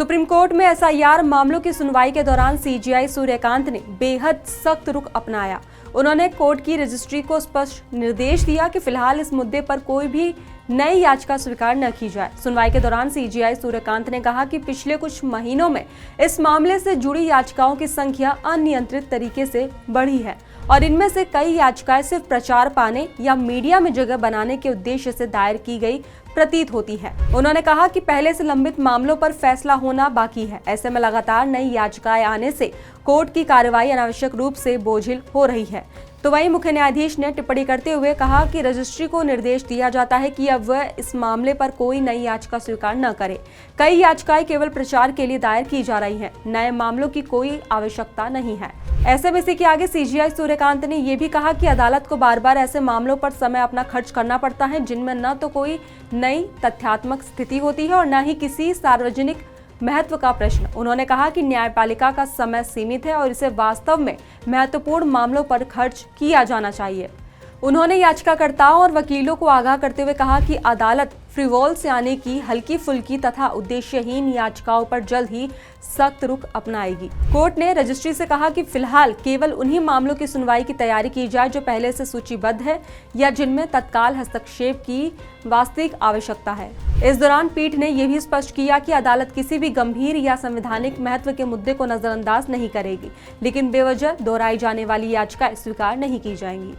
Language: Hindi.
सुप्रीम कोर्ट में एसआईआर मामलों की सुनवाई के दौरान सीजेआई सूर्यकांत ने बेहद सख्त रुख अपनाया। उन्होंने कोर्ट की रजिस्ट्री को स्पष्ट निर्देश दिया कि फिलहाल इस मुद्दे पर कोई भी नई याचिका स्वीकार न की जाए। सुनवाई के दौरान सीजेआई सूर्यकांत ने कहा कि पिछले कुछ महीनों में इस मामले से जुड़ी याचिकाओं की संख्या अनियंत्रित तरीके से बढ़ी है और इनमें से कई याचिकाएं सिर्फ प्रचार पाने या मीडिया में जगह बनाने के उद्देश्य से दायर की गई प्रतीत होती है। उन्होंने कहा कि पहले से लंबित मामलों पर फैसला होना बाकी है। ऐसे में लगातार नई याचिकाएं आने से कोर्ट की कार्रवाई अनावश्यक रूप से बोझिल हो रही है। तो वहीं मुख्य न्यायाधीश ने टिप्पणी करते हुए कहा कि रजिस्ट्री को निर्देश दिया जाता है कि अब वह इस मामले पर कोई नई याचिका स्वीकार न करे। कई याचिकाएं केवल प्रचार के लिए दायर की जा रही हैं, नए मामलों की कोई आवश्यकता नहीं है। ऐसे में इसी के आगे सीजेआई सूर्यकांत ने यह भी कहा कि अदालत को बार बार ऐसे मामलों पर समय अपना खर्च करना पड़ता है जिनमें न तो कोई नई तथ्यात्मक स्थिति होती है और न ही किसी सार्वजनिक महत्व का प्रश्न। उन्होंने कहा कि न्यायपालिका का समय सीमित है और इसे वास्तव में महत्वपूर्ण मामलों पर खर्च किया जाना चाहिए। उन्होंने याचिकाकर्ताओं और वकीलों को आगाह करते हुए कहा कि अदालत फ्रीवॉल से आने की हल्की फुल्की तथा उद्देश्यहीन याचिकाओं पर जल्द ही सख्त रुख अपनाएगी। कोर्ट ने रजिस्ट्री से कहा कि फिलहाल केवल उन्हीं मामलों की सुनवाई की तैयारी की जाए जो पहले से सूचीबद्ध है या जिनमें तत्काल हस्तक्षेप की वास्तविक आवश्यकता है। इस दौरान पीठ ने यह भी स्पष्ट किया कि अदालत किसी भी गंभीर या संवैधानिक महत्व के मुद्दे को नजरअंदाज नहीं करेगी, लेकिन बेवजह दोहराई जाने वाली याचिकाएं स्वीकार नहीं की जाएंगी।